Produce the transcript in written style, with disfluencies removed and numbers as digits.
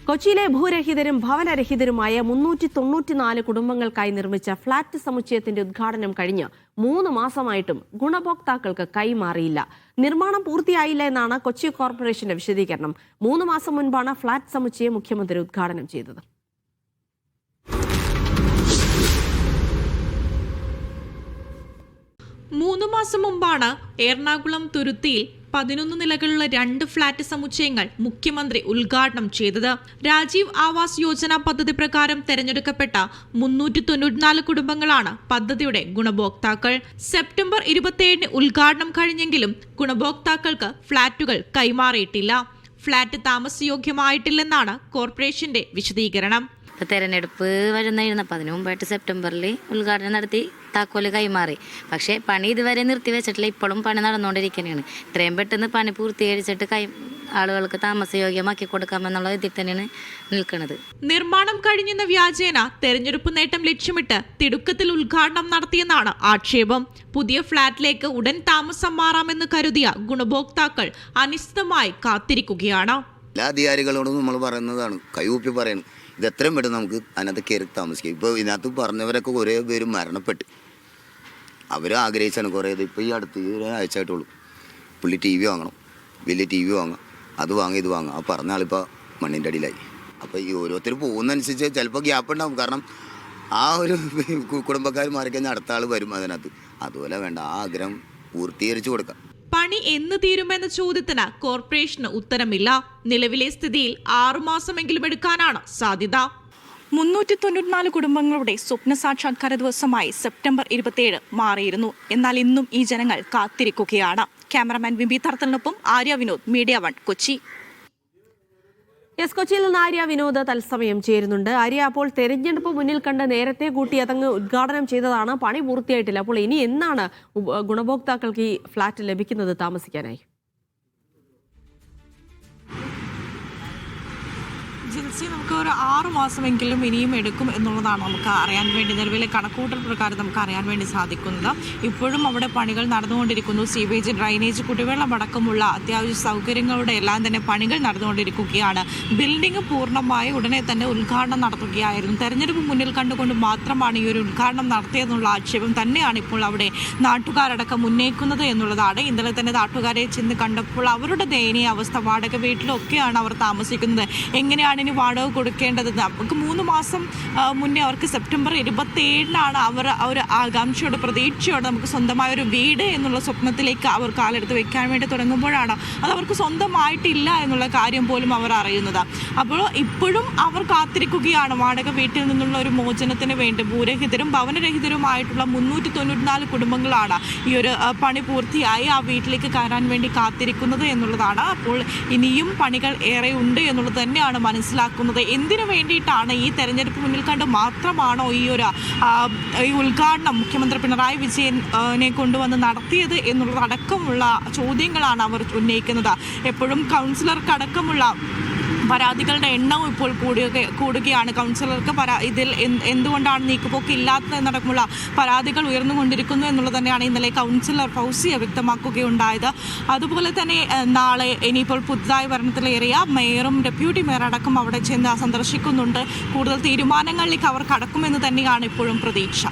കൊച്ചിയിലെ ഭൂരഹിതരും ഭവനരഹിതരുമായ 394 കുടുംബങ്ങൾക്കായി നിർമ്മിച്ച ഫ്ളാറ്റ് സമുച്ചയത്തിന്റെ ഉദ്ഘാടനം കഴിഞ്ഞ് 3 മാസമായിട്ടും ഗുണഭോക്താക്കൾക്ക് കൈമാറിയില്ല. നിർമ്മാണം പൂർത്തിയായില്ല എന്നാണ് കൊച്ചി കോർപ്പറേഷന്റെ വിശദീകരണം. 3 മാസം മുൻപാണ് ഫ്ളാറ്റ് സമുച്ചയം മുഖ്യമന്ത്രി ഉദ്ഘാടനം ചെയ്തത്. 3 മാസം മുമ്പാണ് എറണാകുളം തുരുത്തിയിൽ 11 നിലകളുള്ള 2 ഫ്ളാറ്റ് സമുച്ചയങ്ങൾ മുഖ്യമന്ത്രി ഉദ്ഘാടനം ചെയ്തത്. രാജീവ് ആവാസ് യോജന പദ്ധതി പ്രകാരം തെരഞ്ഞെടുക്കപ്പെട്ട 394 കുടുംബങ്ങളാണ് പദ്ധതിയുടെ ഗുണഭോക്താക്കൾ. സെപ്റ്റംബർ 27 ഉദ്ഘാടനം കഴിഞ്ഞെങ്കിലും ഗുണഭോക്താക്കൾക്ക് ഫ്ളാറ്റുകൾ കൈമാറിയിട്ടില്ല. ഫ്ളാറ്റ് താമസയോഗ്യമായിട്ടില്ലെന്നാണ് കോർപ്പറേഷന്റെ വിശദീകരണം. തെരഞ്ഞെടുപ്പ് വരുന്നായിരുന്നു. അപ്പം അതിനു മുമ്പായിട്ട് സെപ്റ്റംബറിൽ ഉദ്ഘാടനം നടത്തി താക്കോല് കൈമാറി. പക്ഷേ പണി ഇതുവരെ നിർത്തിവെച്ചിട്ടില്ല. ഇപ്പോഴും പണി നടന്നുകൊണ്ടിരിക്കുകയാണ്. ഇത്രയും പെട്ടെന്ന് പണി പൂർത്തീകരിച്ചിട്ട് ആളുകൾക്ക് താമസയോഗ്യമാക്കി കൊടുക്കാമെന്നുള്ള ഇതിൽ തന്നെയാണ് നിൽക്കുന്നത്. നിർമ്മാണം കഴിഞ്ഞെന്ന വ്യാജേന തെരഞ്ഞെടുപ്പ് നേട്ടം ലക്ഷ്യമിട്ട് തിടുക്കത്തിൽ ഉദ്ഘാടനം നടത്തിയെന്നാണ് ആക്ഷേപം. പുതിയ ഫ്ളാറ്റിലേക്ക് ഉടൻ താമസം മാറാമെന്ന് കരുതിയ ഗുണഭോക്താക്കൾ അനിശ്ചിതമായി കാത്തിരിക്കുകയാണ്. എല്ലാ അധികാരികളോടും നമ്മൾ പറയുന്നതാണ്, കൈകൂപ്പി പറയുന്നത്, ഇത് എത്രയും പെട്ടെന്ന് നമുക്ക് അതിനകത്ത് കയറി താമസിക്കാം. ഇപ്പോൾ ഇതിനകത്ത് പറഞ്ഞവരൊക്കെ കുറേ പേര് മരണപ്പെട്ട് അവർ ആഗ്രഹിച്ചാണ് കുറേ. ഇപ്പോൾ ഈ അടുത്ത് ഒരാഴ്ചയായിട്ടുള്ളൂ പുള്ളി TV വാങ്ങണം, വലിയ TV വാങ്ങാം, അത് വാങ്ങാം, ഇത് വാങ്ങാം. ആ പറഞ്ഞ ആളിപ്പോൾ മണ്ണിൻ്റെ അടിയിലായി. അപ്പോൾ ഈ ഓരോരുത്തർ പോകുന്നതനുസരിച്ച് ചിലപ്പോൾ ഗ്യാപ്പ് ഉണ്ടാവും. കാരണം ആ ഒരു കുടുംബക്കാർ മാറിക്കഴിഞ്ഞാൽ അടുത്ത ആൾ വരും അതിനകത്ത്. അതുപോലെ വേണ്ട, ആ ആഗ്രഹം പൂർത്തീകരിച്ചു കൊടുക്കാം. പണി എന്ന് തീരുമെന്ന ചോദ്യത്തിന് കോർപ്പറേഷന് ഉത്തരമില്ല. നിലവിലെ സ്ഥിതിയിൽ 6 മാസമെങ്കിലും എടുക്കാനാണ് സാധ്യത. 394 കുടുംബങ്ങളുടെ സ്വപ്ന സാക്ഷാത്കാര ദിവസമായി സെപ്റ്റംബർ 27 മാറിയിരുന്നു. എന്നാൽ ഇന്നും ഈ ജനങ്ങൾ കാത്തിരിക്കുകയാണ്. ക്യാമറമാൻ വിംബി തർത്തലിനൊപ്പം ആര്യ വിനോദ്, മീഡിയ 1 കൊച്ചി. കൊച്ചിയിൽ നിന്ന് ആര്യ വിനോദ് തത്സമയം ചേരുന്നുണ്ട്. ആര്യ, അപ്പോൾ തെരഞ്ഞെടുപ്പ് മുന്നിൽ കണ്ട് നേരത്തെ കൂട്ടി അതങ്ങ് ഉദ്ഘാടനം ചെയ്തതാണ്, പണി പൂർത്തിയായിട്ടില്ല. അപ്പോൾ ഇനി എന്നാണ് ഗുണഭോക്താക്കൾക്ക് ഈ ഫ്ളാറ്റ് ലഭിക്കുന്നത് താമസിക്കാനായി? ജിൽസി, നമുക്ക് ഒരു 6 മാസമെങ്കിലും ഇനിയും എടുക്കും എന്നുള്ളതാണ് നമുക്ക് അറിയാൻ വേണ്ടി, നിലവിലെ കണക്കൂട്ടൽ പ്രകാരം നമുക്ക് അറിയാൻ വേണ്ടി സാധിക്കുന്നത്. ഇപ്പോഴും അവിടെ പണികൾ നടന്നുകൊണ്ടിരിക്കുന്നു. സീവേജ്, ഡ്രൈനേജ്, കുടിവെള്ളം അടക്കമുള്ള അത്യാവശ്യ സൗകര്യങ്ങളുടെ എല്ലാം തന്നെ പണികൾ നടന്നുകൊണ്ടിരിക്കുകയാണ്. ബിൽഡിംഗ് പൂർണ്ണമായി ഉടനെ തന്നെ ഉദ്ഘാടനം നടത്തുകയായിരുന്നു. തെരഞ്ഞെടുപ്പ് മുന്നിൽ കണ്ടുകൊണ്ട് മാത്രമാണ് ഈ ഒരു ഉദ്ഘാടനം നടത്തിയതെന്നുള്ള ആക്ഷേപം തന്നെയാണ് ഇപ്പോൾ അവിടെ നാട്ടുകാരടക്കം ഉന്നയിക്കുന്നത് എന്നുള്ളതാണ്. ഇന്നലെ തന്നെ നാട്ടുകാരെ ചെന്ന് കണ്ടപ്പോൾ അവരുടെ ദയനീയ അവസ്ഥ, വാടക വീട്ടിലൊക്കെയാണ് അവർ താമസിക്കുന്നത്. എങ്ങനെയാണ് ഇനി വാടക കൊടുക്കേണ്ടത്? നമുക്ക് 3 മാസം മുന്നേ അവർക്ക് സെപ്റ്റംബർ 27 അവർ ഒരു ആകാംക്ഷയോട്, പ്രതീക്ഷയോടെ നമുക്ക് സ്വന്തമായ ഒരു വീട് എന്നുള്ള സ്വപ്നത്തിലേക്ക് അവർ കാലെടുത്ത് വെക്കാൻ വേണ്ടി തുടങ്ങുമ്പോഴാണ് അത് അവർക്ക് സ്വന്തമായിട്ടില്ല എന്നുള്ള കാര്യം പോലും അവർ അറിയുന്നത്. അപ്പോൾ ഇപ്പോഴും അവർ കാത്തിരിക്കുകയാണ് വാടക വീട്ടിൽ നിന്നുള്ള ഒരു മോചനത്തിന് വേണ്ടി. ഭൂരഹിതരും ഭവനരഹിതരുമായിട്ടുള്ള 394 കുടുംബങ്ങളാണ് ഈ ഒരു പണി പൂർത്തിയായി ആ വീട്ടിലേക്ക് കയറാൻ വേണ്ടി കാത്തിരിക്കുന്നത് എന്നുള്ളതാണ്. അപ്പോൾ ഇനിയും പണികൾ ഏറെ ഉണ്ട് എന്നുള്ളത് തന്നെയാണ് മനസ്സിലാക്കുന്നത്. എന്തിനു വേണ്ടിയിട്ടാണ് ഈ തെരഞ്ഞെടുപ്പ് മുന്നിൽ കണ്ട് മാത്രമാണോ ഈ ഉദ്ഘാടനം മുഖ്യമന്ത്രി പിണറായി വിജയനെ കൊണ്ടുവന്ന് നടത്തിയത് എന്നുള്ളതടക്കമുള്ള ചോദ്യങ്ങളാണ് അവർ ഉന്നയിക്കുന്നത്. എപ്പോഴും കൗൺസിലർക്കടക്കമുള്ള പരാതികളുടെ എണ്ണവും ഇപ്പോൾ കൂടുകയാണ്. കൗൺസിലർക്ക് ഇതിൽ എന്തുകൊണ്ടാണ് നീക്കുപോക്ക് ഇല്ലാത്തതെന്നടക്കമുള്ള പരാതികൾ ഉയർന്നുകൊണ്ടിരിക്കുന്നു എന്നുള്ളത് തന്നെയാണ് ഇന്നലെ കൗൺസിലർ ഫൗസിയ വ്യക്തമാക്കുകയുണ്ടായത്. അതുപോലെ തന്നെ നാളെ ഇനിയിപ്പോൾ പുതുതായി ഭരണത്തിലേറിയ മേയറും ഡെപ്യൂട്ടി മേയർ അടക്കം അവിടെ ചെന്ന് സന്ദർശിക്കുന്നുണ്ട്. കൂടുതൽ തീരുമാനങ്ങളിലേക്ക് അവർ കടക്കുമെന്ന് തന്നെയാണ് ഇപ്പോഴും പ്രതീക്ഷ.